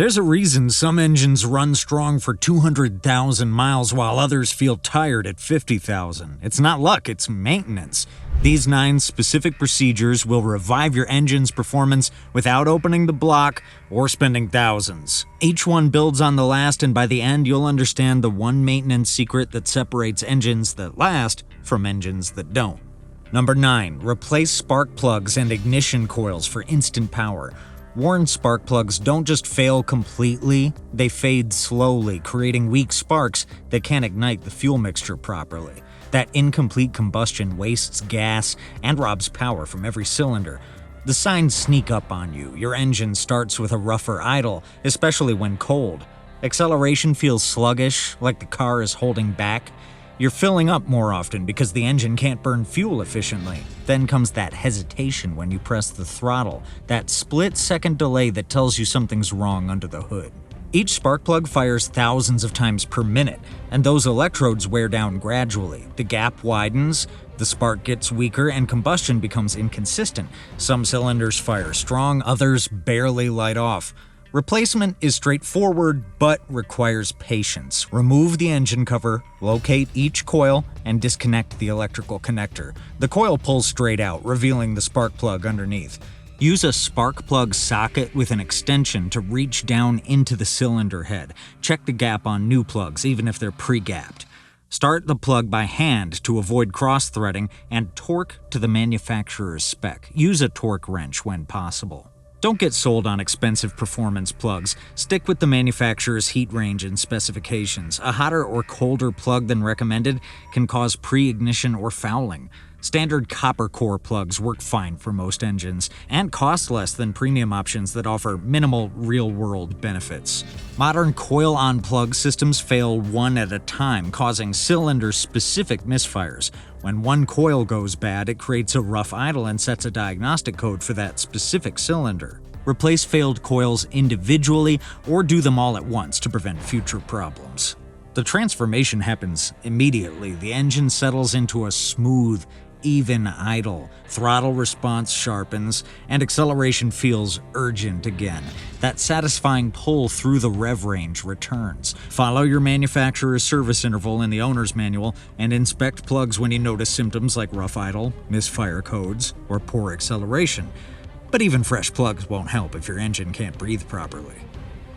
There's a reason some engines run strong for 200,000 miles while others feel tired at 50,000. It's not luck, it's maintenance. These 9 specific procedures will revive your engine's performance without opening the block or spending thousands. Each one builds on the last, and by the end you'll understand the one maintenance secret that separates engines that last from engines that don't. Number 9. Replace spark plugs and ignition coils for instant power. Worn spark plugs don't just fail completely, they fade slowly, creating weak sparks that can't ignite the fuel mixture properly. That incomplete combustion wastes gas and robs power from every cylinder. The signs sneak up on you. Your engine starts with a rougher idle, especially when cold. Acceleration feels sluggish, like the car is holding back. You're filling up more often because the engine can't burn fuel efficiently. Then comes that hesitation when you press the throttle, that split-second delay that tells you something's wrong under the hood. Each spark plug fires thousands of times per minute, and those electrodes wear down gradually. The gap widens, the spark gets weaker, and combustion becomes inconsistent. Some cylinders fire strong, others barely light off. Replacement is straightforward, but requires patience. Remove the engine cover, locate each coil, and disconnect the electrical connector. The coil pulls straight out, revealing the spark plug underneath. Use a spark plug socket with an extension to reach down into the cylinder head. Check the gap on new plugs, even if they're pre-gapped. Start the plug by hand to avoid cross-threading, and torque to the manufacturer's spec. Use a torque wrench when possible. Don't get sold on expensive performance plugs. Stick with the manufacturer's heat range and specifications. A hotter or colder plug than recommended can cause pre-ignition or fouling. Standard copper core plugs work fine for most engines and cost less than premium options that offer minimal real-world benefits. Modern coil-on plug systems fail one at a time, causing cylinder-specific misfires. When one coil goes bad, it creates a rough idle and sets a diagnostic code for that specific cylinder. Replace failed coils individually or do them all at once to prevent future problems. The transformation happens immediately. The engine settles into a smooth, even idle. Throttle response sharpens, and acceleration feels urgent again. That satisfying pull through the rev range returns. Follow your manufacturer's service interval in the owner's manual, and inspect plugs when you notice symptoms like rough idle, misfire codes, or poor acceleration. But even fresh plugs won't help if your engine can't breathe properly.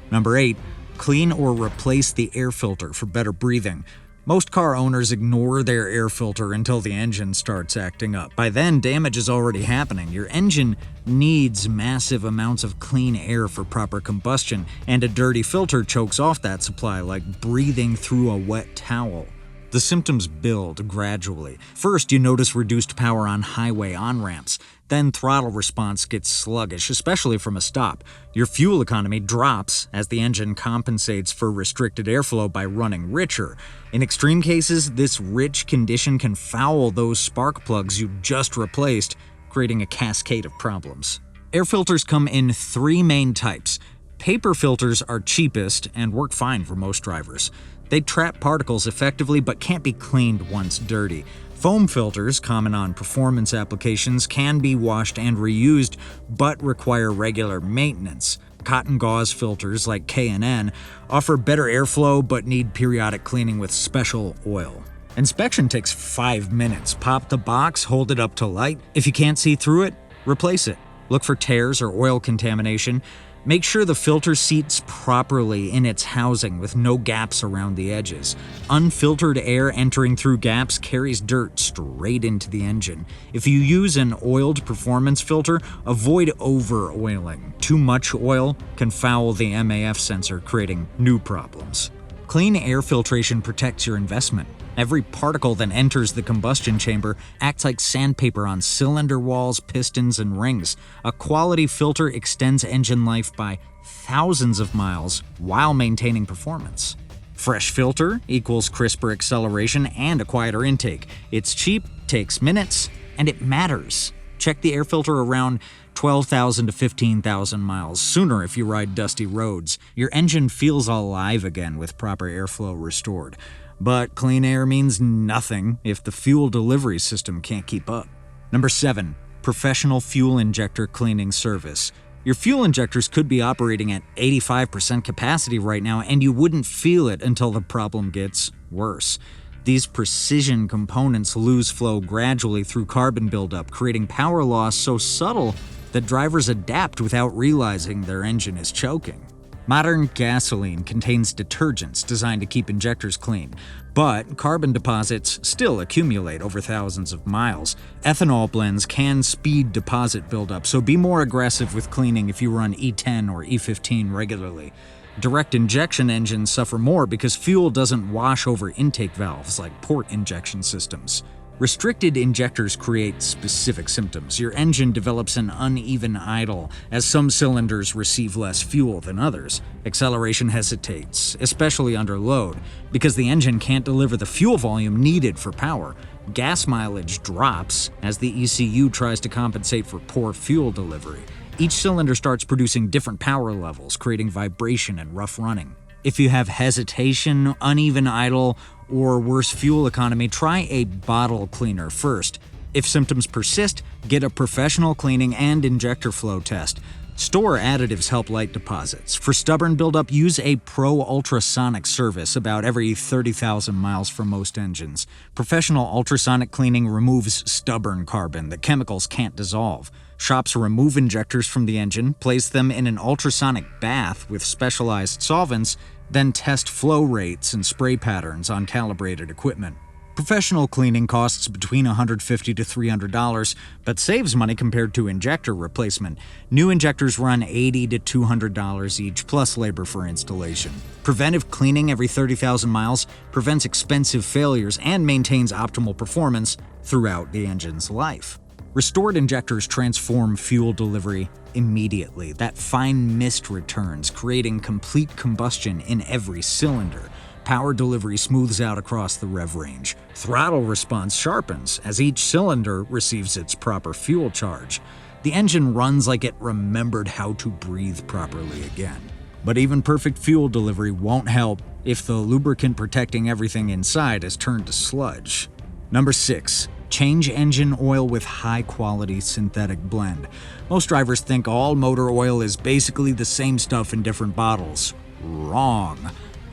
Number 8. Clean or replace the air filter for better breathing. Most car owners ignore their air filter until the engine starts acting up. By then, damage is already happening. Your engine needs massive amounts of clean air for proper combustion, and a dirty filter chokes off that supply like breathing through a wet towel. The symptoms build gradually. First, you notice reduced power on highway on-ramps. Then throttle response gets sluggish, especially from a stop. Your fuel economy drops as the engine compensates for restricted airflow by running richer. In extreme cases, this rich condition can foul those spark plugs you just replaced, creating a cascade of problems. Air filters come in 3 main types. Paper filters are cheapest and work fine for most drivers. They trap particles effectively but can't be cleaned once dirty. Foam filters, common on performance applications, can be washed and reused but require regular maintenance. Cotton gauze filters like K&N offer better airflow but need periodic cleaning with special oil. Inspection takes 5 minutes. Pop the box, hold it up to light. If you can't see through it, replace it. Look for tears or oil contamination. Make sure the filter seats properly in its housing with no gaps around the edges. Unfiltered air entering through gaps carries dirt straight into the engine. If you use an oiled performance filter, avoid over-oiling. Too much oil can foul the MAF sensor, creating new problems. Clean air filtration protects your investment. Every particle that enters the combustion chamber acts like sandpaper on cylinder walls, pistons, and rings. A quality filter extends engine life by thousands of miles while maintaining performance. Fresh filter equals crisper acceleration and a quieter intake. It's cheap, takes minutes, and it matters. Check the air filter around 12,000 to 15,000 miles, sooner if you ride dusty roads. Your engine feels alive again with proper airflow restored. But clean air means nothing if the fuel delivery system can't keep up. Number 7. Professional fuel injector cleaning service. Your fuel injectors could be operating at 85% capacity right now, and you wouldn't feel it until the problem gets worse. These precision components lose flow gradually through carbon buildup, creating power loss so subtle that drivers adapt without realizing their engine is choking. Modern gasoline contains detergents designed to keep injectors clean, but carbon deposits still accumulate over thousands of miles. Ethanol blends can speed deposit buildup, so be more aggressive with cleaning if you run E10 or E15 regularly. Direct injection engines suffer more because fuel doesn't wash over intake valves like port injection systems. Restricted injectors create specific symptoms. Your engine develops an uneven idle, as some cylinders receive less fuel than others. Acceleration hesitates, especially under load, because the engine can't deliver the fuel volume needed for power. Gas mileage drops as the ECU tries to compensate for poor fuel delivery. Each cylinder starts producing different power levels, creating vibration and rough running. If you have hesitation, uneven idle, or worse fuel economy, try a bottle cleaner first. If symptoms persist, get a professional cleaning and injector flow test. Store additives help light deposits. For stubborn buildup, use a Pro ultrasonic service about every 30,000 miles for most engines. Professional ultrasonic cleaning removes stubborn carbon that chemicals can't dissolve. Shops remove injectors from the engine, place them in an ultrasonic bath with specialized solvents, then test flow rates and spray patterns on calibrated equipment. Professional cleaning costs between $150 to $300, but saves money compared to injector replacement. New injectors run $80 to $200 each, plus labor for installation. Preventive cleaning every 30,000 miles prevents expensive failures and maintains optimal performance throughout the engine's life. Restored injectors transform fuel delivery immediately. That fine mist returns, creating complete combustion in every cylinder. Power delivery smooths out across the rev range. Throttle response sharpens as each cylinder receives its proper fuel charge. The engine runs like it remembered how to breathe properly again. But even perfect fuel delivery won't help if the lubricant protecting everything inside has turned to sludge. Number 6. Change engine oil with high-quality synthetic blend. Most drivers think all motor oil is basically the same stuff in different bottles. Wrong.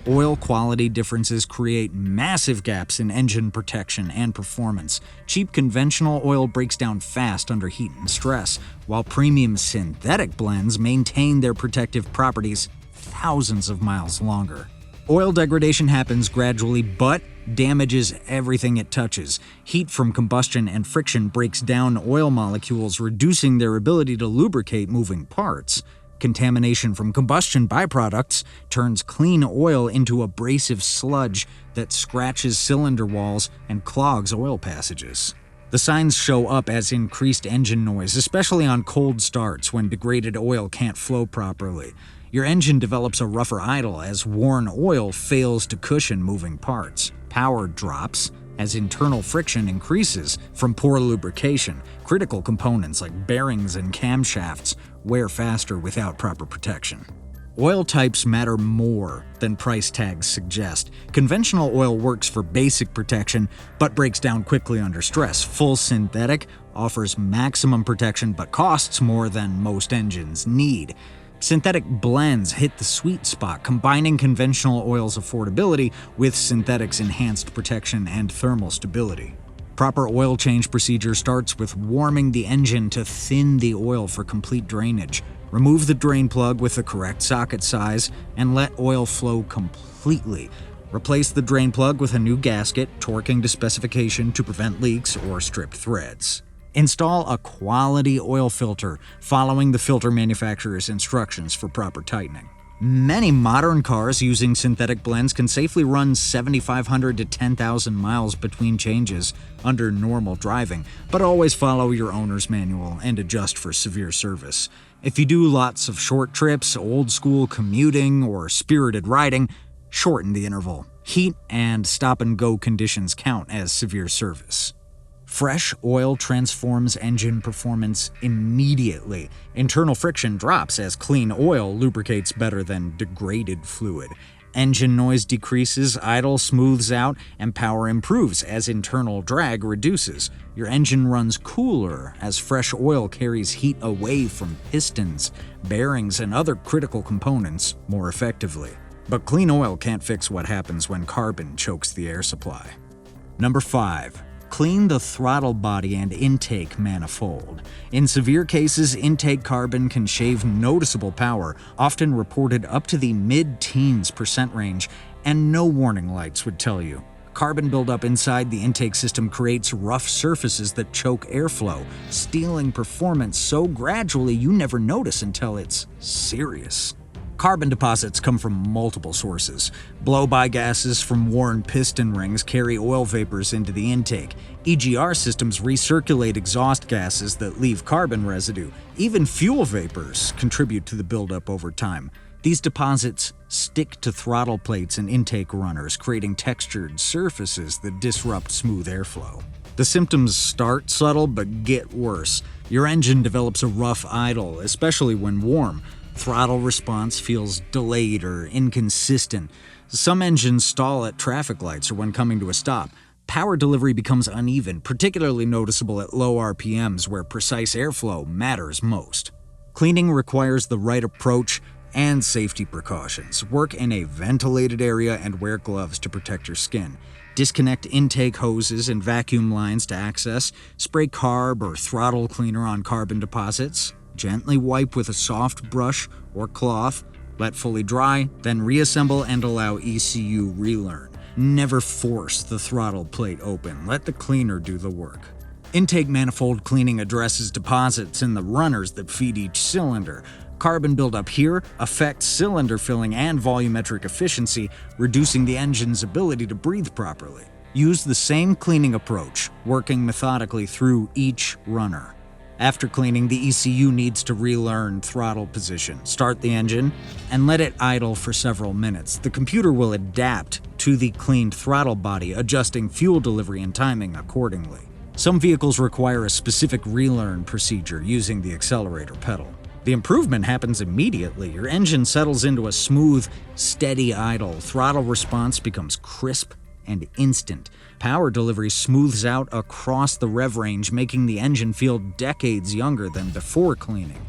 Oil quality differences create massive gaps in engine protection and performance. Cheap conventional oil breaks down fast under heat and stress, while premium synthetic blends maintain their protective properties thousands of miles longer. Oil degradation happens gradually, but damages everything it touches. Heat from combustion and friction breaks down oil molecules, reducing their ability to lubricate moving parts. Contamination from combustion byproducts turns clean oil into abrasive sludge that scratches cylinder walls and clogs oil passages. The signs show up as increased engine noise, especially on cold starts when degraded oil can't flow properly. Your engine develops a rougher idle as worn oil fails to cushion moving parts. Power drops as internal friction increases from poor lubrication. Critical components like bearings and camshafts wear faster without proper protection. Oil types matter more than price tags suggest. Conventional oil works for basic protection, but breaks down quickly under stress. Full synthetic offers maximum protection, but costs more than most engines need. Synthetic blends hit the sweet spot, combining conventional oil's affordability with synthetic's enhanced protection and thermal stability. Proper oil change procedure starts with warming the engine to thin the oil for complete drainage. Remove the drain plug with the correct socket size and let oil flow completely. Replace the drain plug with a new gasket, torquing to specification to prevent leaks or stripped threads. Install a quality oil filter, following the filter manufacturer's instructions for proper tightening. Many modern cars using synthetic blends can safely run 7,500 to 10,000 miles between changes under normal driving, but always follow your owner's manual and adjust for severe service. If you do lots of short trips, old-school commuting, or spirited riding, shorten the interval. Heat and stop-and-go conditions count as severe service. Fresh oil transforms engine performance immediately. Internal friction drops as clean oil lubricates better than degraded fluid. Engine noise decreases, idle smooths out, and power improves as internal drag reduces. Your engine runs cooler as fresh oil carries heat away from pistons, bearings, and other critical components more effectively. But clean oil can't fix what happens when carbon chokes the air supply. Number 5. Clean the throttle body and intake manifold. In severe cases, intake carbon can shave noticeable power, often reported up to the mid-teens % range, and no warning lights would tell you. Carbon buildup inside the intake system creates rough surfaces that choke airflow, stealing performance so gradually you never notice until it's serious. Carbon deposits come from multiple sources. Blow-by gases from worn piston rings carry oil vapors into the intake. EGR systems recirculate exhaust gases that leave carbon residue. Even fuel vapors contribute to the buildup over time. These deposits stick to throttle plates and intake runners, creating textured surfaces that disrupt smooth airflow. The symptoms start subtle but get worse. Your engine develops a rough idle, especially when warm. Throttle response feels delayed or inconsistent. Some engines stall at traffic lights or when coming to a stop. Power delivery becomes uneven, particularly noticeable at low RPMs where precise airflow matters most. Cleaning requires the right approach and safety precautions. Work in a ventilated area and wear gloves to protect your skin. Disconnect intake hoses and vacuum lines to access. Spray carb or throttle cleaner on carbon deposits. Gently wipe with a soft brush or cloth. Let fully dry, then reassemble and allow ECU relearn. Never force the throttle plate open. Let the cleaner do the work. Intake manifold cleaning addresses deposits in the runners that feed each cylinder. Carbon buildup here affects cylinder filling and volumetric efficiency, reducing the engine's ability to breathe properly. Use the same cleaning approach, working methodically through each runner. After cleaning, the ECU needs to relearn throttle position, start the engine, and let it idle for several minutes. The computer will adapt to the cleaned throttle body, adjusting fuel delivery and timing accordingly. Some vehicles require a specific relearn procedure using the accelerator pedal. The improvement happens immediately. Your engine settles into a smooth, steady idle. Throttle response becomes crisp and instant. Power delivery smooths out across the rev range, making the engine feel decades younger than before cleaning.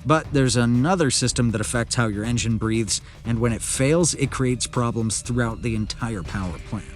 But there's another system that affects how your engine breathes, and when it fails, it creates problems throughout the entire power plant.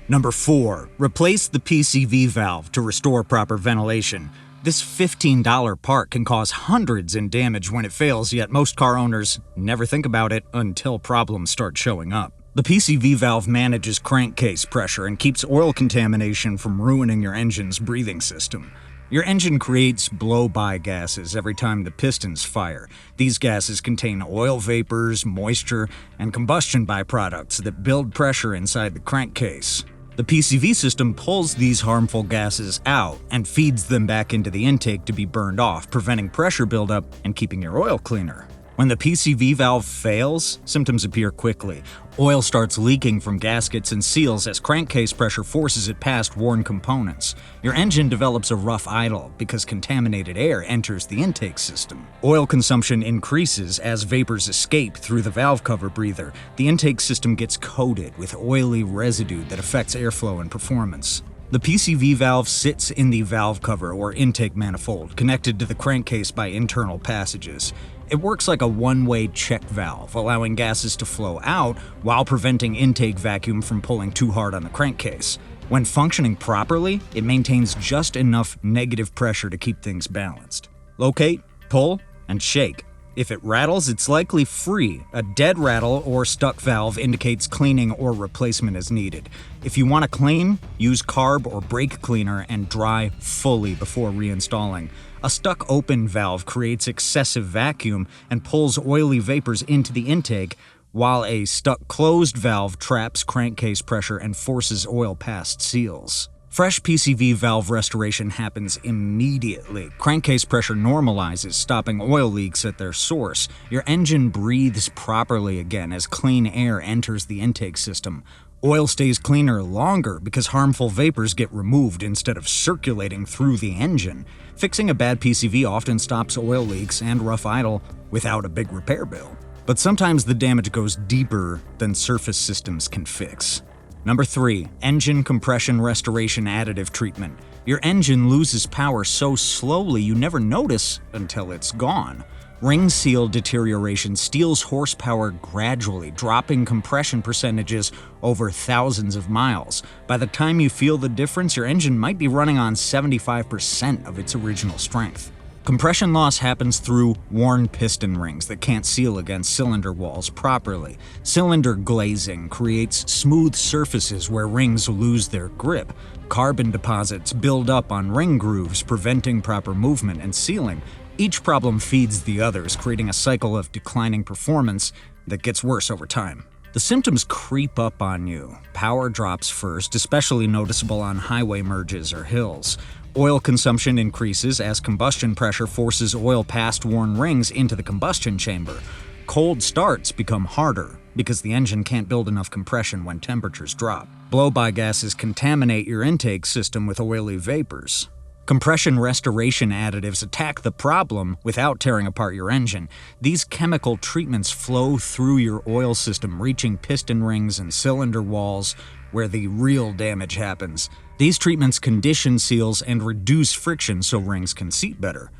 Number 4. Replace the PCV valve to restore proper ventilation. This $15 part can cause hundreds in damage when it fails, yet most car owners never think about it until problems start showing up. The PCV valve manages crankcase pressure and keeps oil contamination from ruining your engine's breathing system. Your engine creates blow-by gases every time the pistons fire. These gases contain oil vapors, moisture, and combustion byproducts that build pressure inside the crankcase. The PCV system pulls these harmful gases out and feeds them back into the intake to be burned off, preventing pressure buildup and keeping your oil cleaner. When the PCV valve fails, symptoms appear quickly. Oil starts leaking from gaskets and seals as crankcase pressure forces it past worn components. Your engine develops a rough idle because contaminated air enters the intake system. Oil consumption increases as vapors escape through the valve cover breather. The intake system gets coated with oily residue that affects airflow and performance. The PCV valve sits in the valve cover or intake manifold, connected to the crankcase by internal passages. It works like a one-way check valve, allowing gases to flow out while preventing intake vacuum from pulling too hard on the crankcase. When functioning properly, it maintains just enough negative pressure to keep things balanced. Locate, pull, and shake. If it rattles, it's likely free. A dead rattle or stuck valve indicates cleaning or replacement is needed. If you want to clean, use carb or brake cleaner and dry fully before reinstalling. A stuck open valve creates excessive vacuum and pulls oily vapors into the intake, while a stuck closed valve traps crankcase pressure and forces oil past seals. Fresh PCV valve restoration happens immediately. Crankcase pressure normalizes, stopping oil leaks at their source. Your engine breathes properly again as clean air enters the intake system. Oil stays cleaner longer because harmful vapors get removed instead of circulating through the engine. Fixing a bad PCV often stops oil leaks and rough idle without a big repair bill. But sometimes the damage goes deeper than surface systems can fix. Number 3. Engine compression restoration additive treatment. Your engine loses power so slowly you never notice until it's gone. Ring seal deterioration steals horsepower gradually, dropping compression percentages over thousands of miles. By the time you feel the difference, your engine might be running on 75% of its original strength. Compression loss happens through worn piston rings that can't seal against cylinder walls properly. Cylinder glazing creates smooth surfaces where rings lose their grip. Carbon deposits build up on ring grooves, preventing proper movement and sealing. Each problem feeds the others, creating a cycle of declining performance that gets worse over time. The symptoms creep up on you. Power drops first, especially noticeable on highway merges or hills. Oil consumption increases as combustion pressure forces oil past worn rings into the combustion chamber. Cold starts become harder because the engine can't build enough compression when temperatures drop. Blow-by gases contaminate your intake system with oily vapors. Compression restoration additives attack the problem without tearing apart your engine. These chemical treatments flow through your oil system, reaching piston rings and cylinder walls where the real damage happens. These treatments condition seals and reduce friction so rings can seat better.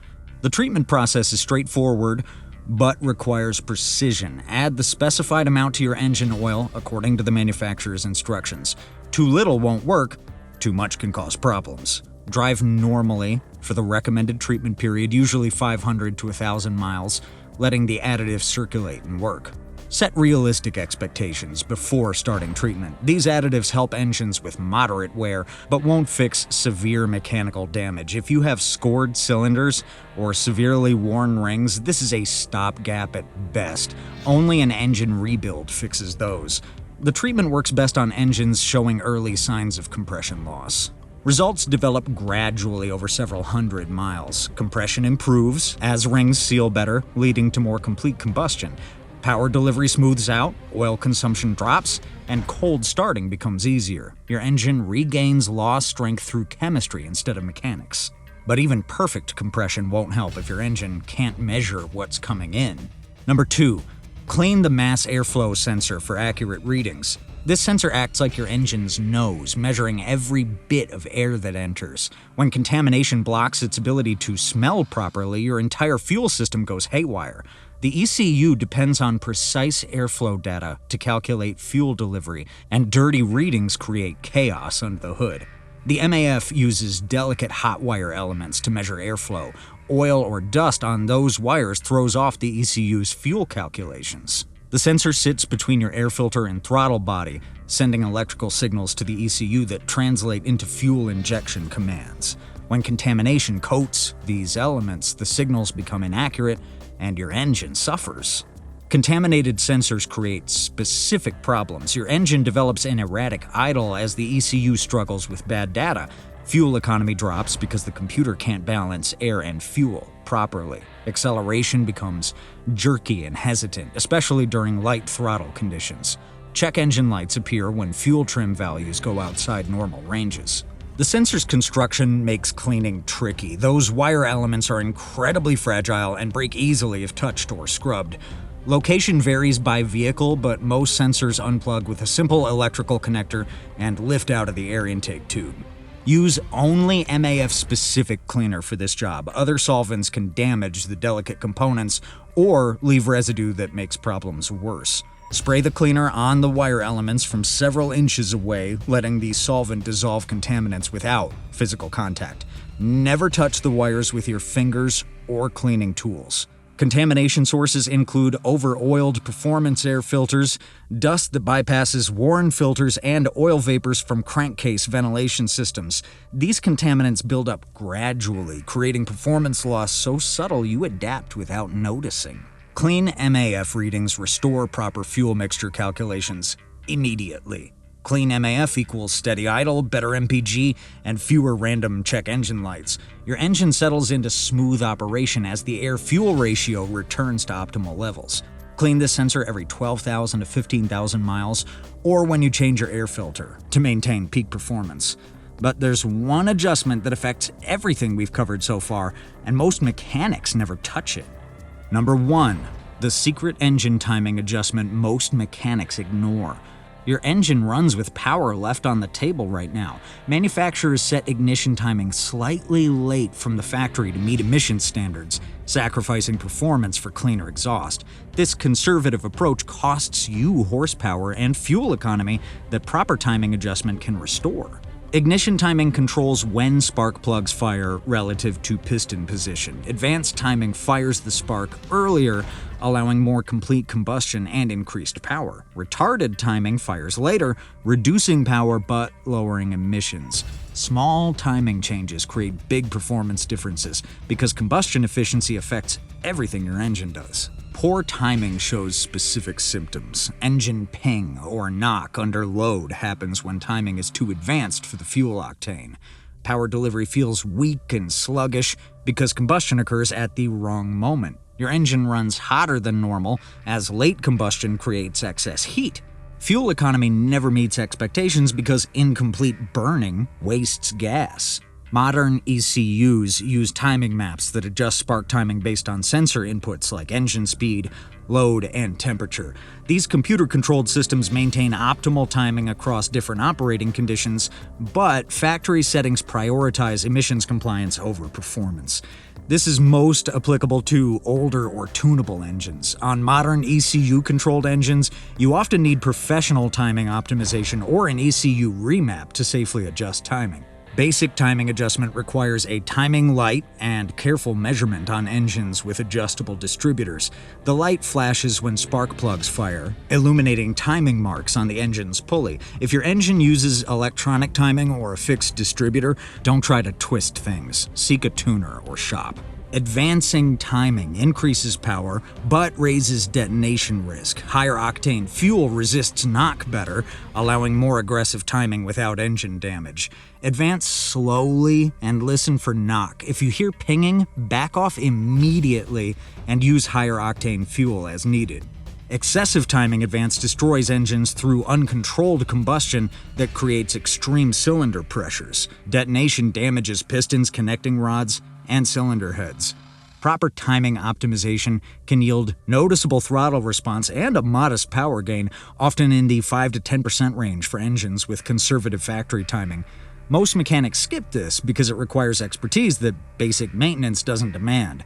The treatment process is straightforward, but requires precision. Add the specified amount to your engine oil according to the manufacturer's instructions. Too little won't work, too much can cause problems. Drive normally for the recommended treatment period, usually 500 to 1,000 miles, letting the additive circulate and work. Set realistic expectations before starting treatment. These additives help engines with moderate wear, but won't fix severe mechanical damage. If you have scored cylinders or severely worn rings, this is a stopgap at best. Only an engine rebuild fixes those. The treatment works best on engines showing early signs of compression loss. Results develop gradually over several hundred miles. Compression improves as rings seal better, leading to more complete combustion. Power delivery smooths out, oil consumption drops, and cold starting becomes easier. Your engine regains lost strength through chemistry instead of mechanics. But even perfect compression won't help if your engine can't measure what's coming in. Number 2. Clean the mass airflow sensor for accurate readings. This sensor acts like your engine's nose, measuring every bit of air that enters. When contamination blocks its ability to smell properly, your entire fuel system goes haywire. The ECU depends on precise airflow data to calculate fuel delivery, and dirty readings create chaos under the hood. The MAF uses delicate hot wire elements to measure airflow. Oil or dust on those wires throws off the ECU's fuel calculations. The sensor sits between your air filter and throttle body, sending electrical signals to the ECU that translate into fuel injection commands. When contamination coats these elements, the signals become inaccurate and your engine suffers. Contaminated sensors create specific problems. Your engine develops an erratic idle as the ECU struggles with bad data. Fuel economy drops because the computer can't balance air and fuel properly. Acceleration becomes jerky and hesitant, especially during light throttle conditions. Check engine lights appear when fuel trim values go outside normal ranges. The sensor's construction makes cleaning tricky. Those wire elements are incredibly fragile and break easily if touched or scrubbed. Location varies by vehicle, but most sensors unplug with a simple electrical connector and lift out of the air intake tube. Use only MAF-specific cleaner for this job. Other solvents can damage the delicate components or leave residue that makes problems worse. Spray the cleaner on the wire elements from several inches away, letting the solvent dissolve contaminants without physical contact. Never touch the wires with your fingers or cleaning tools. Contamination sources include over-oiled performance air filters, dust that bypasses worn filters, and oil vapors from crankcase ventilation systems. These contaminants build up gradually, creating performance loss so subtle you adapt without noticing. Clean MAF readings restore proper fuel mixture calculations immediately. Clean MAF equals steady idle, better MPG, and fewer random check engine lights. Your engine settles into smooth operation as the air-fuel ratio returns to optimal levels. Clean this sensor every 12,000 to 15,000 miles, or when you change your air filter to maintain peak performance. But there's one adjustment that affects everything we've covered so far, and most mechanics never touch it. Number 1. the secret engine timing adjustment most mechanics ignore. Your engine runs with power left on the table right now. Manufacturers set ignition timing slightly late from the factory to meet emission standards, sacrificing performance for cleaner exhaust. This conservative approach costs you horsepower and fuel economy that proper timing adjustment can restore. Ignition timing controls when spark plugs fire relative to piston position. Advanced timing fires the spark earlier, allowing more complete combustion and increased power. Retarded timing fires later, reducing power but lowering emissions. Small timing changes create big performance differences because combustion efficiency affects everything your engine does. Poor timing shows specific symptoms. Engine ping or knock under load happens when timing is too advanced for the fuel octane. Power delivery feels weak and sluggish because combustion occurs at the wrong moment. Your engine runs hotter than normal as late combustion creates excess heat. Fuel economy never meets expectations because incomplete burning wastes gas. Modern ECUs use timing maps that adjust spark timing based on sensor inputs like engine speed, load, and temperature. These computer-controlled systems maintain optimal timing across different operating conditions, but factory settings prioritize emissions compliance over performance. This is most applicable to older or tunable engines. On modern ECU-controlled engines, you often need professional timing optimization or an ECU remap to safely adjust timing. Basic timing adjustment requires a timing light and careful measurement on engines with adjustable distributors. The light flashes when spark plugs fire, illuminating timing marks on the engine's pulley. If your engine uses electronic timing or a fixed distributor, don't try to twist things. Seek a tuner or shop. Advancing timing increases power, but raises detonation risk. Higher octane fuel resists knock better, allowing more aggressive timing without engine damage. Advance slowly and listen for knock. If you hear pinging, back off immediately and use higher octane fuel as needed. Excessive timing advance destroys engines through uncontrolled combustion that creates extreme cylinder pressures. Detonation damages pistons, connecting rods, and cylinder heads. Proper timing optimization can yield noticeable throttle response and a modest power gain, often in the 5 to 10% range for engines with conservative factory timing. Most mechanics skip this because it requires expertise that basic maintenance doesn't demand.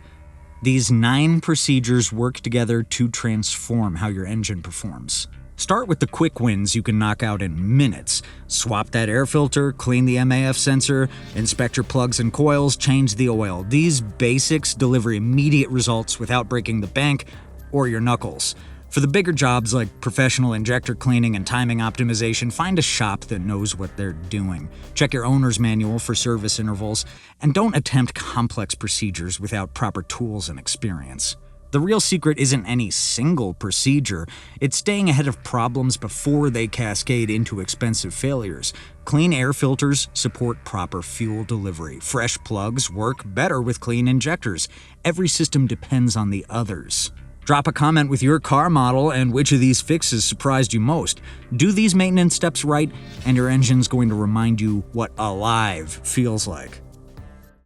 These 9 procedures work together to transform how your engine performs. Start with the quick wins you can knock out in minutes. Swap that air filter, clean the MAF sensor, inspect your plugs and coils, change the oil. These basics deliver immediate results without breaking the bank or your knuckles. For the bigger jobs like professional injector cleaning and timing optimization, find a shop that knows what they're doing. Check your owner's manual for service intervals, and don't attempt complex procedures without proper tools and experience. The real secret isn't any single procedure, it's staying ahead of problems before they cascade into expensive failures. Clean air filters support proper fuel delivery. Fresh plugs work better with clean injectors. Every system depends on the others. Drop a comment with your car model and which of these fixes surprised you most. Do these maintenance steps right, and your engine's going to remind you what alive feels like.